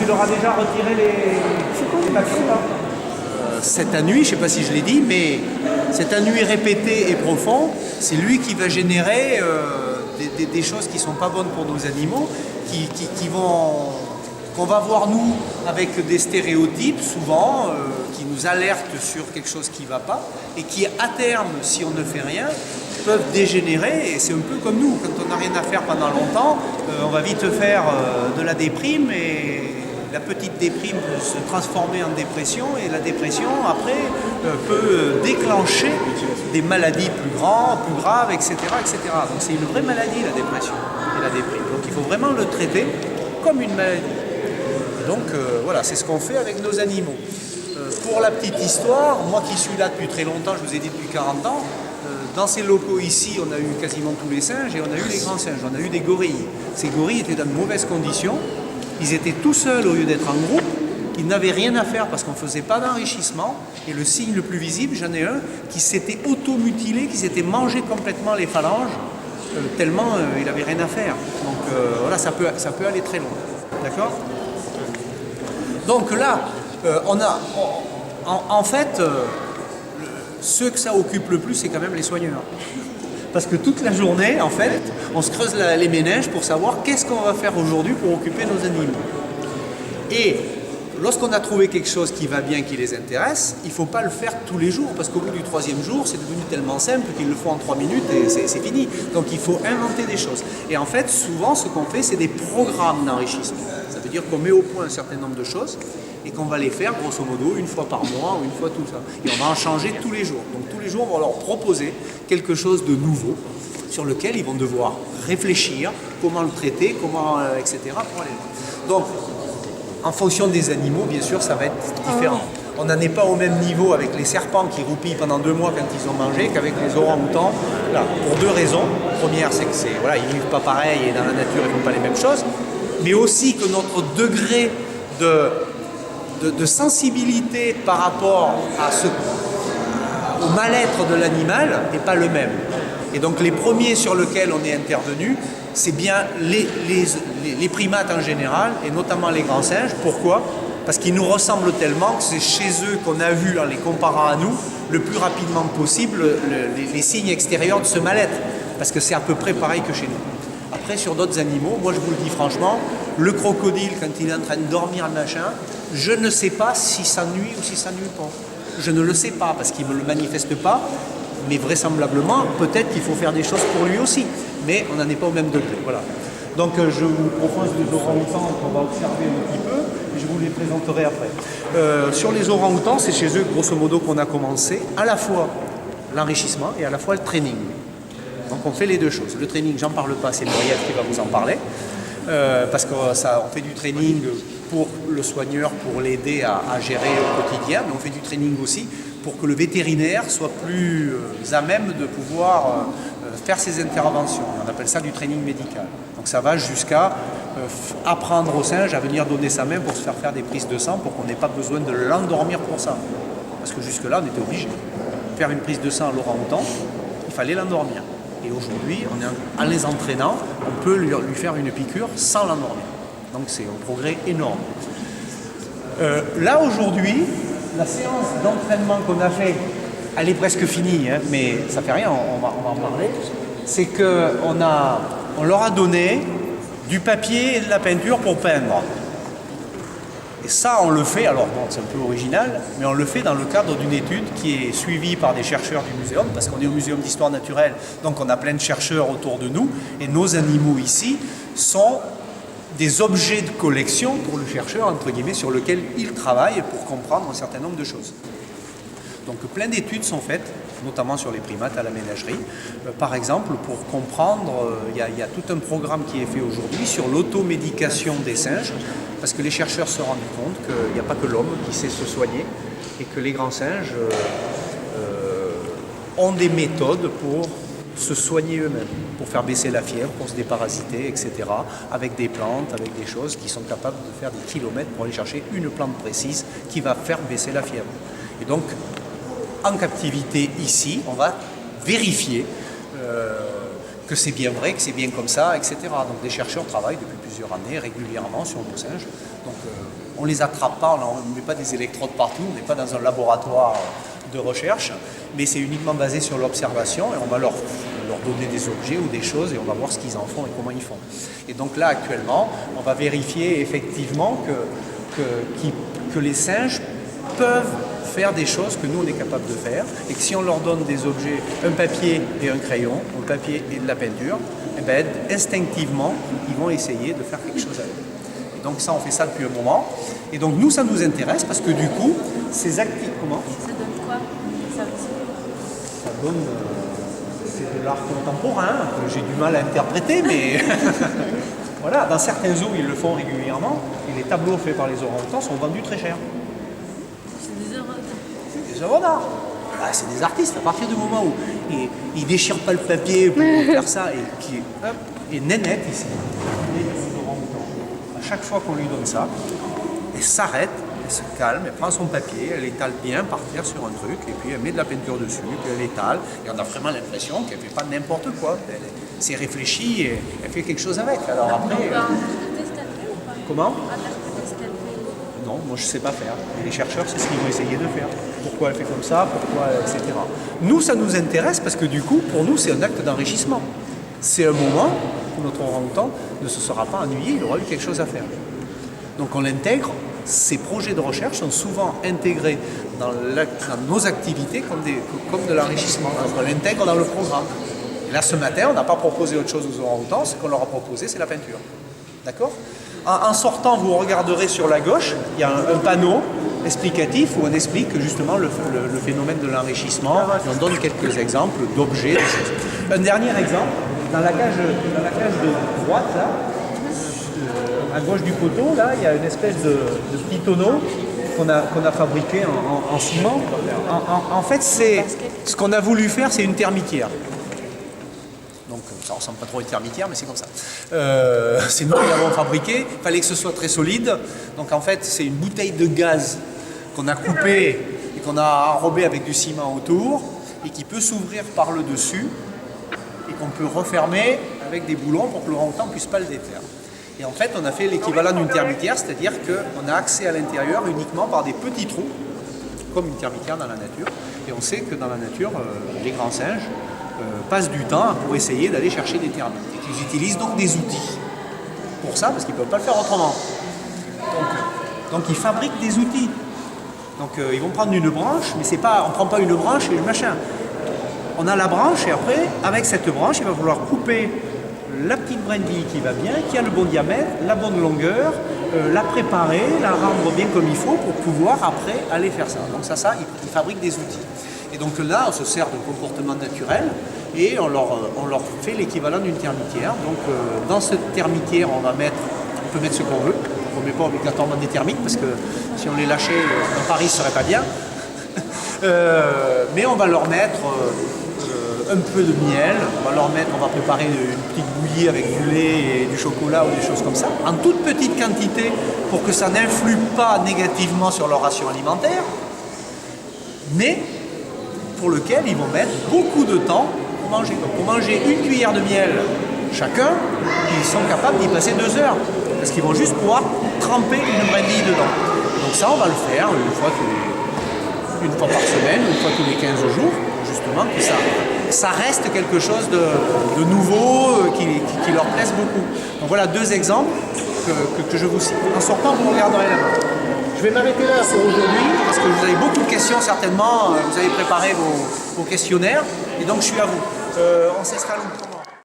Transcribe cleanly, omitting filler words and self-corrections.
leur as déjà retiré les papiers là? Cet ennui, je ne sais pas si je l'ai dit, mais cet ennui répété et profond, c'est lui qui va générer des choses qui ne sont pas bonnes pour nos animaux, qu'on va voir nous avec des stéréotypes souvent, qui nous alertent sur quelque chose qui ne va pas, et qui à terme, si on ne fait rien, peuvent dégénérer. Et c'est un peu comme nous, quand on n'a rien à faire pendant longtemps, on va vite faire de la déprime, et la petite déprime peut se transformer en dépression, et la dépression après peut déclencher des maladies plus graves, etc., etc. Donc c'est une vraie maladie, la dépression et la déprime. Donc il faut vraiment le traiter comme une maladie. Et donc voilà, c'est ce qu'on fait avec nos animaux. Pour la petite histoire, moi qui suis là depuis très longtemps, je vous ai dit depuis 40 ans, dans ces locaux ici, on a eu quasiment tous les singes, et on a eu les grands singes, on a eu des gorilles. Ces gorilles étaient dans de mauvaises conditions. Ils étaient tout seuls au lieu d'être en groupe, ils n'avaient rien à faire parce qu'on ne faisait pas d'enrichissement. Et le signe le plus visible, j'en ai un, qui s'était auto-mutilé, qui s'était mangé complètement les phalanges, tellement il n'avait rien à faire. Donc voilà, ça peut aller très loin. D'accord? Donc là, en fait, ceux que ça occupe le plus, c'est quand même les soigneurs. Parce que toute la journée, en fait, on se creuse les méninges pour savoir qu'est-ce qu'on va faire aujourd'hui pour occuper nos animaux. Et lorsqu'on a trouvé quelque chose qui va bien, qui les intéresse, il ne faut pas le faire tous les jours, parce qu'au bout du 3e jour, c'est devenu tellement simple qu'ils le font en 3 minutes et c'est fini. Donc il faut inventer des choses. Et en fait, souvent, ce qu'on fait, c'est des programmes d'enrichissement. Ça veut dire qu'on met au point un certain nombre de choses et qu'on va les faire, grosso modo, une fois par mois ou une fois tout ça. Et on va en changer tous les jours. Donc tous les jours, on va leur proposer quelque chose de nouveau sur lequel ils vont devoir réfléchir, comment le traiter, etc. pour aller loin. Donc, en fonction des animaux, bien sûr, ça va être différent. On n'en est pas au même niveau avec les serpents qui roupillent pendant 2 mois quand ils ont mangé qu'avec les orang-outans. Là, pour 2 raisons. Première, c'est que ils ne vivent pas pareil et dans la nature, ils ne font pas les mêmes choses. Mais aussi que notre degré de sensibilité par rapport au mal-être de l'animal n'est pas le même. Et donc les premiers sur lesquels on est intervenu, c'est bien les primates en général, et notamment les grands singes. Pourquoi? Parce qu'ils nous ressemblent tellement que c'est chez eux qu'on a vu, en les comparant à nous, le plus rapidement possible les signes extérieurs de ce mal-être. Parce que c'est à peu près pareil que chez nous. Après, sur d'autres animaux, moi je vous le dis franchement, le crocodile, quand il est en train de dormir, je ne sais pas s'il s'ennuie ou s'il ne s'ennuie pas. Je ne le sais pas, parce qu'il ne me le manifeste pas, mais vraisemblablement, peut-être qu'il faut faire des choses pour lui aussi. Mais on n'en est pas au même degré. Voilà. Donc je vous propose les orang-outans qu'on va observer un petit peu, et je vous les présenterai après. Sur les orang-outans, c'est chez eux, grosso modo, qu'on a commencé à la fois l'enrichissement et à la fois le training. Donc on fait les deux choses. Le training, j'en parle pas, c'est Muriel qui va vous en parler. Parce qu'on fait du training pour le soigneur, pour l'aider à gérer au quotidien, mais on fait du training aussi pour que le vétérinaire soit plus à même de pouvoir faire ses interventions. On appelle ça du training médical. Donc ça va jusqu'à apprendre au singe à venir donner sa main pour se faire des prises de sang, pour qu'on n'ait pas besoin de l'endormir pour ça. Parce que jusque-là, on était obligé. Faire une prise de sang à l'orang-outan, il fallait l'endormir. Et aujourd'hui, en les entraînant, on peut lui faire une piqûre sans l'endormir. Donc c'est un progrès énorme. Là aujourd'hui, la séance d'entraînement qu'on a fait, elle est presque finie, hein, mais ça fait rien, on va en parler. C'est qu'on leur a donné du papier et de la peinture pour peindre. Et ça, on le fait, alors bon, c'est un peu original, mais on le fait dans le cadre d'une étude qui est suivie par des chercheurs du muséum, parce qu'on est au Muséum d'Histoire Naturelle, donc on a plein de chercheurs autour de nous, et nos animaux ici sont des objets de collection pour le chercheur, entre guillemets, sur lequel il travaille pour comprendre un certain nombre de choses. Donc plein d'études sont faites, notamment sur les primates à la ménagerie. Par exemple, pour comprendre, il y a tout un programme qui est fait aujourd'hui sur l'automédication des singes, parce que les chercheurs se rendent compte qu'il n'y a pas que l'homme qui sait se soigner, et que les grands singes ont des méthodes pour se soigner eux-mêmes, pour faire baisser la fièvre, pour se déparasiter, etc., avec des plantes, avec des choses qui sont capables de faire des kilomètres pour aller chercher une plante précise qui va faire baisser la fièvre. Et donc, en captivité ici, on va vérifier que c'est bien vrai, que c'est bien comme ça, etc. Donc des chercheurs travaillent depuis plusieurs années régulièrement sur nos singes. Donc on ne les attrape pas, on ne met pas des électrodes partout, on n'est pas dans un laboratoire de recherche, mais c'est uniquement basé sur l'observation et on va leur donner des objets ou des choses et on va voir ce qu'ils en font et comment ils font. Et donc là actuellement, on va vérifier effectivement que les singes peuvent faire des choses que nous on est capable de faire et que si on leur donne des objets, un papier et un crayon, un papier et de la peinture, eh ben, instinctivement ils vont essayer de faire quelque chose avec. Et donc ça on fait ça depuis un moment et donc nous ça nous intéresse parce que du coup ces activités, comment Ça donne quoi? Ça donne c'est de l'art contemporain que j'ai du mal à interpréter mais voilà, dans certains zoos ils le font régulièrement et les tableaux faits par les orang-outans sont vendus très cher. C'est des œuvres. Des œuvres d'art. Bah, c'est des artistes, à partir du moment où ils ne déchirent pas le papier pour faire ça et Nénette ici, à chaque fois qu'on lui donne ça, elle s'arrête, elle se calme, elle prend son papier, elle étale bien par terre sur un truc et puis elle met de la peinture dessus, puis elle étale et on a vraiment l'impression qu'elle ne fait pas n'importe quoi. C'est réfléchi et elle fait quelque chose avec. Alors après. On peut interpréter ce qu'elle fait ou pas? Comment? Interpréter ce qu'elle fait. Non, moi je ne sais pas faire. Et les chercheurs, c'est ce qu'ils vont essayer de faire. Pourquoi elle fait comme ça, pourquoi, etc. Nous, ça nous intéresse parce que du coup, pour nous, c'est un acte d'enrichissement. C'est un moment où notre orang-outan ne se sera pas ennuyé, il aura eu quelque chose à faire. Donc on l'intègre. Ces projets de recherche sont souvent intégrés dans nos activités comme de l'enrichissement. On l'intègre dans le programme. Et là, ce matin, on n'a pas proposé autre chose aux orang-outans. Ce qu'on leur a proposé, c'est la peinture. D'accord ? En sortant, vous regarderez sur la gauche, il y a un panneau explicatif où on explique justement le phénomène de l'enrichissement. Et on donne quelques exemples d'objets, de choses. Un dernier exemple, dans la cage de droite, là, à gauche du poteau, là, il y a une espèce de petit tonneau qu'on a fabriqué en ciment. En fait, ce qu'on a voulu faire, c'est une termitière. Donc ça ressemble pas trop à une termitière, mais c'est comme ça. C'est nous qui l'avons fabriqué. Il fallait que ce soit très solide. Donc en fait, c'est une bouteille de gaz qu'on a coupée et qu'on a enrobée avec du ciment autour et qui peut s'ouvrir par le dessus et qu'on peut refermer avec des boulons pour que l'orang-outan ne puisse pas le défaire. Et en fait, on a fait l'équivalent d'une termitière, c'est-à-dire qu'on a accès à l'intérieur uniquement par des petits trous, comme une termitière dans la nature. Et on sait que dans la nature, les grands singes passent du temps pour essayer d'aller chercher des termites. Et qu'ils utilisent donc des outils pour ça, parce qu'ils ne peuvent pas le faire autrement. Donc ils fabriquent des outils. Donc ils vont prendre une branche, mais c'est pas, on ne prend pas une branche et le machin. On a la branche et après, avec cette branche, il va falloir couper la petite brindille qui va bien, qui a le bon diamètre, la bonne longueur, la préparer, la rendre bien comme il faut pour pouvoir après aller faire ça. Donc ça ils fabriquent des outils. Et donc là, on se sert de comportement naturel et on leur fait l'équivalent d'une termitière. Donc dans cette termitière, on peut mettre ce qu'on veut. On ne met pas obligatoirement des termites parce que si on les lâchait dans Paris, ce serait pas bien. Mais on va leur mettre un peu de miel, on va préparer une petite bouillie avec du lait et du chocolat ou des choses comme ça, en toute petite quantité pour que ça n'influe pas négativement sur leur ration alimentaire, mais pour lequel ils vont mettre beaucoup de temps pour manger. Donc pour manger une cuillère de miel chacun, ils sont capables d'y passer 2 heures, parce qu'ils vont juste pouvoir tremper une brindille dedans. Donc ça, on va le faire une fois par semaine, une fois tous les 15 jours, justement, que ça reste quelque chose de nouveau, qui leur plaise beaucoup. Donc voilà 2 exemples que je vous cite. En sortant, vous regarderez là-bas. Je vais m'arrêter là pour aujourd'hui, parce que vous avez beaucoup de questions certainement, vous avez préparé vos questionnaires, et donc je suis à vous. On cessera longtemps.